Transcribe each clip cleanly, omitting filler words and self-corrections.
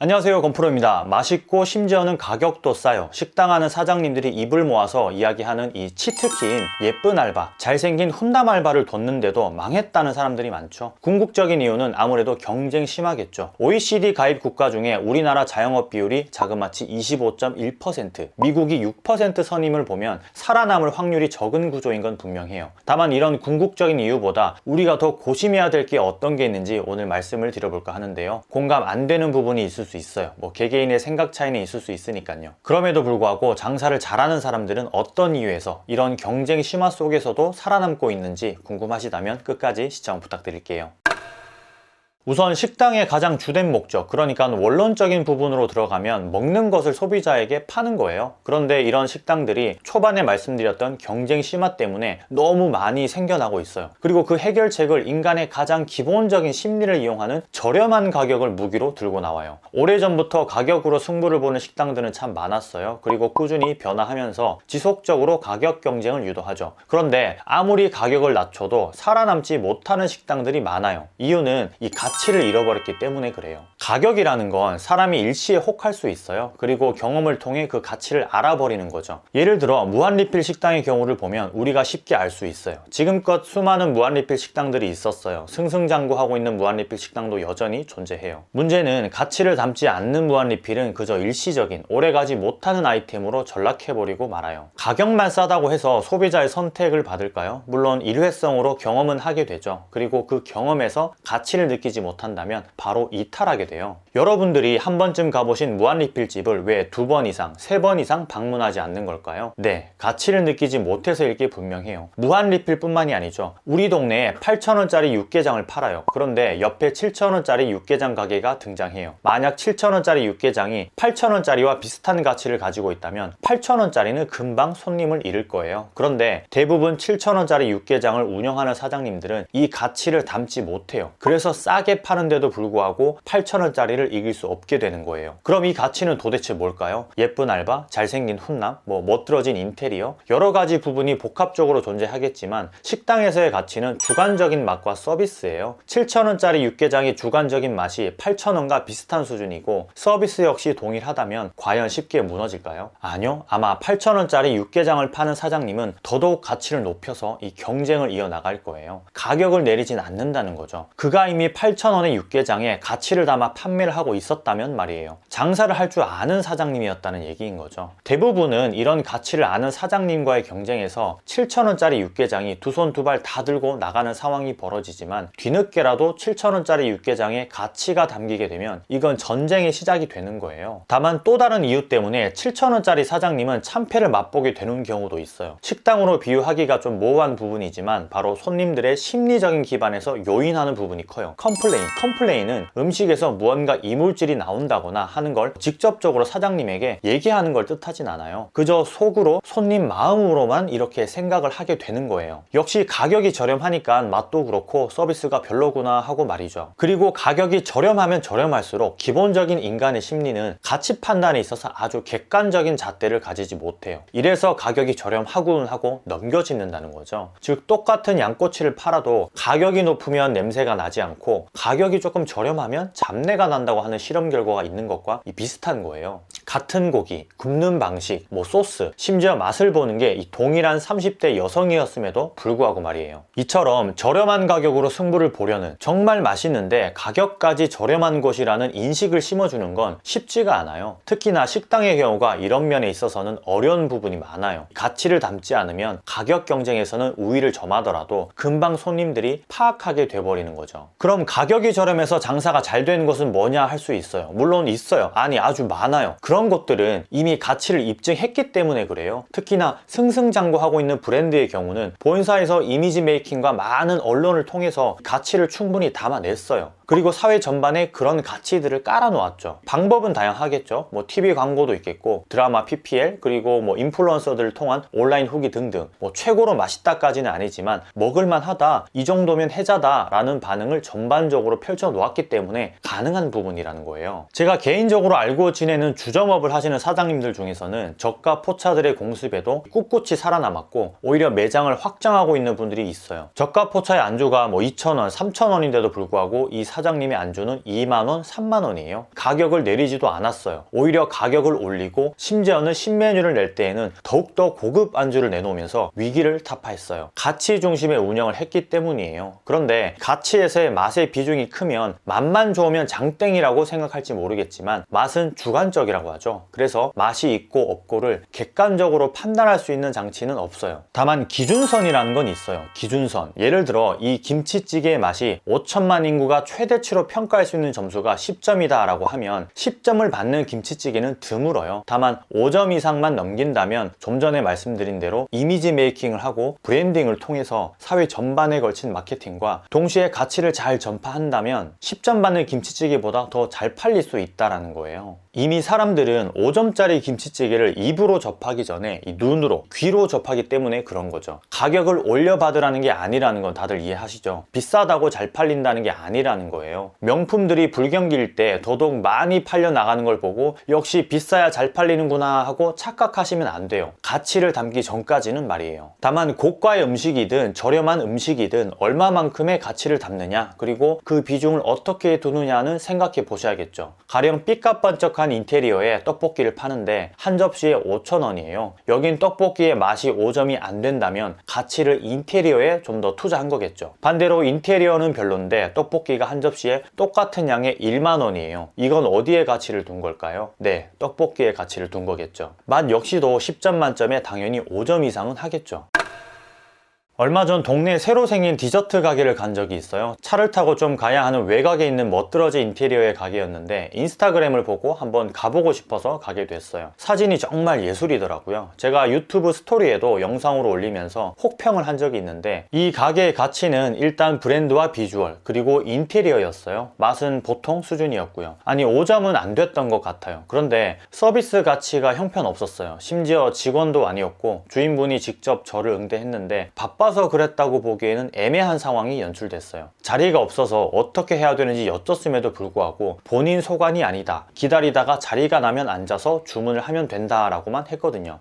안녕하세요, 건프로입니다. 맛있고 심지어는 가격도 싸요. 식당 하는 사장님들이 입을 모아서 이야기하는 이 치트키인 예쁜 알바, 잘생긴 훈남 알바를 뒀는데도 망했다는 사람들이 많죠. 궁극적인 이유는 아무래도 경쟁 심하겠죠. OECD 가입 국가 중에 우리나라 자영업 비율이 자그마치 25.1%, 미국이 6% 선임을 보면 살아남을 확률이 적은 구조인 건 분명해요. 다만 이런 궁극적인 이유보다 우리가 더 고심해야 될 게 어떤 게 있는지 오늘 말씀을 드려볼까 하는데요. 공감 안 되는 부분이 있을 수 있어요. 개개인의 생각 차이는 있을 수 있으니까요. 그럼에도 불구하고 장사를 잘하는 사람들은 어떤 이유에서 이런 경쟁 심화 속에서도 살아남고 있는지 궁금하시다면 끝까지 시청 부탁드릴게요. 우선 식당의 가장 주된 목적, 그러니까 원론적인 부분으로 들어가면 먹는 것을 소비자에게 파는 거예요. 그런데 이런 식당들이 초반에 말씀드렸던 경쟁 심화 때문에 너무 많이 생겨나고 있어요. 그리고 그 해결책을 인간의 가장 기본적인 심리를 이용하는 저렴한 가격을 무기로 들고 나와요. 오래전부터 가격으로 승부를 보는 식당들은 참 많았어요. 그리고 꾸준히 변화하면서 지속적으로 가격 경쟁을 유도하죠. 그런데 아무리 가격을 낮춰도 살아남지 못하는 식당들이 많아요. 이유는 이 가치를 잃어버렸기 때문에 그래요. 가격이라는 건 사람이 일시에 혹할 수 있어요. 그리고 경험을 통해 그 가치를 알아버리는 거죠. 예를 들어 무한리필 식당의 경우를 보면 우리가 쉽게 알 수 있어요. 지금껏 수많은 무한리필 식당들이 있었어요. 승승장구하고 있는 무한리필 식당도 여전히 존재해요. 문제는 가치를 담지 않는 무한리필은 그저 일시적인, 오래가지 못하는 아이템으로 전락해버리고 말아요. 가격만 싸다고 해서 소비자의 선택을 받을까요? 물론 일회성으로 경험은 하게 되죠. 그리고 그 경험에서 가치를 느끼지 못한다면 바로 이탈하게 돼요. 여러분들이 한 번쯤 가보신 무한리필집을 왜 2번 이상, 3번 이상 방문하지 않는 걸까요? 네, 가치를 느끼지 못해서일 게 분명해요. 무한리필 뿐만이 아니죠. 우리 동네에 8,000원짜리 육개장을 팔아요. 그런데 옆에 7,000원짜리 육개장 가게가 등장해요. 만약 7,000원짜리 육개장이 8,000원짜리와 비슷한 가치를 가지고 있다면 8,000원짜리는 금방 손님을 잃을 거예요. 그런데 대부분 7,000원짜리 육개장을 운영하는 사장님들은 이 가치를 담지 못해요. 그래서 싸게 파는데도 불구하고 8,000원짜리를 이길 수 없게 되는 거예요. 그럼 이 가치는 도대체 뭘까요? 예쁜 알바, 잘생긴 훈남, 멋들어진 인테리어, 여러 가지 부분이 복합적으로 존재하겠지만 식당에서의 가치는 주관적인 맛과 서비스예요. 7,000원짜리 육개장의 주관적인 맛이 8,000원과 비슷한 수준이고 서비스 역시 동일하다면 과연 쉽게 무너질까요? 아니요. 아마 8,000원짜리 육개장을 파는 사장님은 더더욱 가치를 높여서 이 경쟁을 이어나갈 거예요. 가격을 내리진 않는다는 거죠. 그가 이미 8,000원의 육개장에 가치를 담아 판매를 하고 있었다면 말이에요. 장사를 할 줄 아는 사장님이었다는 얘기인 거죠. 대부분은 이런 가치를 아는 사장님과의 경쟁에서 7,000원짜리 육개장이 두 손 두 발 다 들고 나가는 상황이 벌어지지만 뒤늦게라도 7,000원짜리 육개장에 가치가 담기게 되면 이건 전쟁의 시작이 되는 거예요. 다만 또 다른 이유 때문에 7,000원짜리 사장님은 참패를 맛보게 되는 경우도 있어요. 식당으로 비유하기가 좀 모호한 부분이지만 바로 손님들의 심리적인 기반에서 요인하는 부분이 커요. 컴플레인은 음식에서 무언가 이물질이 나온다거나 하는 걸 직접적으로 사장님에게 얘기하는 걸 뜻하진 않아요. 그저 속으로 손님 마음으로만 이렇게 생각을 하게 되는 거예요. 역시 가격이 저렴하니까 맛도 그렇고 서비스가 별로구나 하고 말이죠. 그리고 가격이 저렴하면 저렴할수록 기본적인 인간의 심리는 가치 판단에 있어서 아주 객관적인 잣대를 가지지 못해요. 이래서 가격이 저렴하군 하고 넘겨짓는다는 거죠. 즉 똑같은 양꼬치를 팔아도 가격이 높으면 냄새가 나지 않고 가격이 조금 저렴하면 잡내가 난다고 하는 실험 결과가 있는 것과 비슷한 거예요. 같은 고기, 굽는 방식, 소스, 심지어 맛을 보는 게 동일한 30대 여성이었음에도 불구하고 말이에요. 이처럼 저렴한 가격으로 승부를 보려는, 정말 맛있는데 가격까지 저렴한 곳이라는 인식을 심어주는 건 쉽지가 않아요. 특히나 식당의 경우가 이런 면에 있어서는 어려운 부분이 많아요. 가치를 담지 않으면 가격 경쟁에서는 우위를 점하더라도 금방 손님들이 파악하게 돼버리는 거죠. 그럼 가격이 저렴해서 장사가 잘 되는 곳은 뭐냐 할 수 있어요. 물론 있어요. 아니, 아주 많아요. 그런 곳들은 이미 가치를 입증했기 때문에 그래요. 특히나 승승장구하고 있는 브랜드의 경우는 본사에서 이미지 메이킹과 많은 언론을 통해서 가치를 충분히 담아냈어요. 그리고 사회 전반에 그런 가치들을 깔아놓았죠. 방법은 다양하겠죠. TV 광고도 있겠고, 드라마 PPL, 그리고 인플루언서들을 통한 온라인 후기 등등. 최고로 맛있다까지는 아니지만 먹을만 하다, 이 정도면 해자다 라는 반응을 전반적으로 펼쳐놓았기 때문에 가능한 부분이라는 거예요. 제가 개인적으로 알고 지내는 주점업을 하시는 사장님들 중에서는 저가 포차들의 공습에도 꿋꿋이 살아남았고 오히려 매장을 확장하고 있는 분들이 있어요. 저가 포차의 안주가 2,000원, 3,000원인데도 불구하고 이 사장님의 안주는 2만원, 3만원이에요. 가격을 내리지도 않았어요. 오히려 가격을 올리고 심지어는 신메뉴를 낼 때에는 더욱더 고급 안주를 내놓으면서 위기를 타파했어요. 가치 중심의 운영을 했기 때문이에요. 그런데 가치에서의 맛의 비중이 크면 맛만 좋으면 장땡이라고 생각할지 모르겠지만 맛은 주관적이라고 하죠. 그래서 맛이 있고 없고를 객관적으로 판단할 수 있는 장치는 없어요. 다만 기준선이라는 건 있어요. 기준선. 예를 들어 이 김치찌개의 맛이 5천만 인구가 최대치로 평가할 수 있는 점수가 10점이다 라고 하면 10점을 받는 김치찌개는 드물어요. 다만 5점 이상만 넘긴다면 좀 전에 말씀드린 대로 이미지 메이킹을 하고 브랜딩을 통해서 사회 전반에 걸친 마케팅과 동시에 가치를 잘 전파한다면 10점 받는 김치찌개보다 더 잘 팔릴 수 있다는 거예요. 이미 사람들은 5점짜리 김치찌개를 입으로 접하기 전에 이 눈으로, 귀로 접하기 때문에 그런 거죠. 가격을 올려받으라는 게 아니라는 건 다들 이해하시죠? 비싸다고 잘 팔린다는 게 아니라는 거예요. 명품들이 불경기일 때 더더욱 많이 팔려 나가는 걸 보고 역시 비싸야 잘 팔리는구나 하고 착각하시면 안 돼요. 가치를 담기 전까지는 말이에요. 다만 고가의 음식이든 저렴한 음식이든 얼마만큼의 가치를 담느냐, 그리고 그 비중을 어떻게 두느냐는 생각해 보셔야겠죠. 가령 삐까번쩍한 인테리어에 떡볶이를 파는데 한 접시에 5,000원이에요. 여긴 떡볶이의 맛이 5점이 안 된다면 가치를 인테리어에 좀 더 투자한 거겠죠. 반대로 인테리어는 별론데 떡볶이가 한 접시에 똑같은 양의 1만원이에요. 이건 어디에 가치를 둔 걸까요? 네, 떡볶이에 가치를 둔 거겠죠. 맛 역시도 10점 만점에 당연히 5점 이상은 하겠죠. 얼마 전 동네에 새로 생긴 디저트 가게를 간 적이 있어요. 차를 타고 좀 가야 하는 외곽에 있는 멋들어진 인테리어의 가게였는데 인스타그램을 보고 한번 가보고 싶어서 가게 됐어요. 사진이 정말 예술이더라고요. 제가 유튜브 스토리에도 영상으로 올리면서 혹평을 한 적이 있는데 이 가게의 가치는 일단 브랜드와 비주얼 그리고 인테리어였어요. 맛은 보통 수준이었고요. 아니 5점은 안 됐던 것 같아요. 그런데 서비스 가치가 형편없었어요. 심지어 직원도 아니었고 주인분이 직접 저를 응대했는데 바빠서 그랬다고 보기에는 애매한 상황이 연출됐어요. 자리가 없어서 어떻게 해야 되는지 여쭸음에도 불구하고 본인 소관이 아니다. 기다리다가 자리가 나면 앉아서 주문을 하면 된다라고만 했거든요.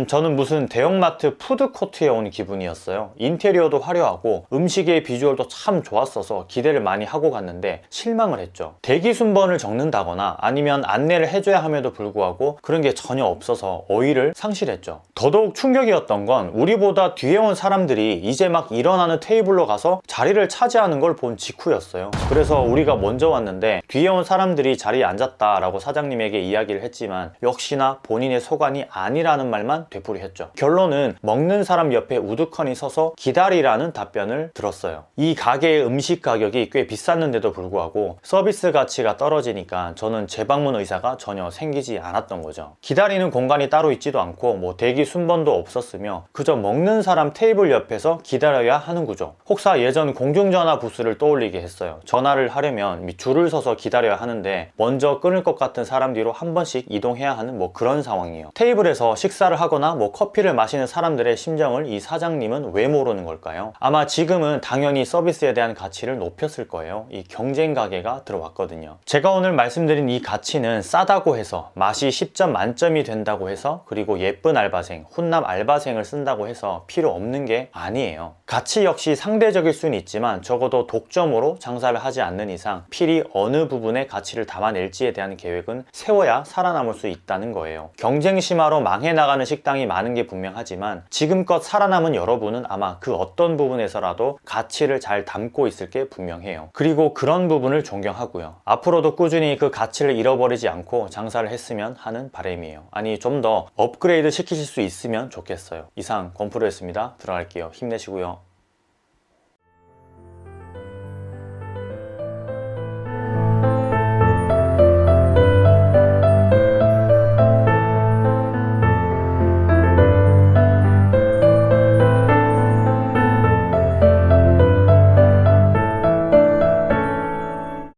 저는 무슨 대형마트 푸드코트에 온 기분이었어요. 인테리어도 화려하고 음식의 비주얼도 참 좋았어서 기대를 많이 하고 갔는데 실망을 했죠. 대기 순번을 적는다거나 아니면 안내를 해줘야 함에도 불구하고 그런 게 전혀 없어서 어이를 상실했죠. 더더욱 충격이었던 건 우리보다 뒤에 온 사람들이 이제 막 일어나는 테이블로 가서 자리를 차지하는 걸 본 직후였어요. 그래서 우리가 먼저 왔는데 뒤에 온 사람들이 자리에 앉았다라고 사장님에게 이야기를 했지만 역시나 본인의 소관이 아니라는 말만 되풀이했죠. 결론은 먹는 사람 옆에 우두커니 서서 기다리라는 답변을 들었어요. 이 가게의 음식 가격이 꽤 비쌌는데도 불구하고 서비스 가치가 떨어지니까 저는 재방문 의사가 전혀 생기지 않았던 거죠. 기다리는 공간이 따로 있지도 않고 뭐 대기 순번도 없었으며 그저 먹는 사람 테이블 옆에서 기다려야 하는 구조. 혹사 예전 공중전화 부스를 떠올리게 했어요. 전화를 하려면 줄을 서서 기다려야 하는데 먼저 끊을 것 같은 사람 뒤로 한 번씩 이동해야 하는 뭐 그런 상황이에요. 테이블에서 식사를 하거나 뭐 커피를 마시는 사람들의 심정을 이 사장님은 왜 모르는 걸까요? 아마 지금은 당연히 서비스에 대한 가치를 높였을 거예요. 이 경쟁 가게가 들어왔거든요. 제가 오늘 말씀드린 이 가치는 싸다고 해서 맛이 10점 만점이 된다고 해서 그리고 예쁜 알바생, 훈남 알바생을 쓴다고 해서 필요 없는 게 아니에요. 가치 역시 상대적일 수는 있지만 적어도 독점으로 장사를 하지 않는 이상 필히 어느 부분에 가치를 담아낼지에 대한 계획은 세워야 살아남을 수 있다는 거예요. 경쟁 심화로 망해 나가는 식당이 많은 게 분명하지만 지금껏 살아남은 여러분은 아마 그 어떤 부분에서라도 가치를 잘 담고 있을 게 분명해요. 그리고 그런 부분을 존경하고요. 앞으로도 꾸준히 그 가치를 잃어버리지 않고 장사를 했으면 하는 바람이에요. 아니 좀 더 업그레이드 시키실 수 있으면 좋겠어요. 이상 권프로였습니다. 들어갈게요. 힘내시고요.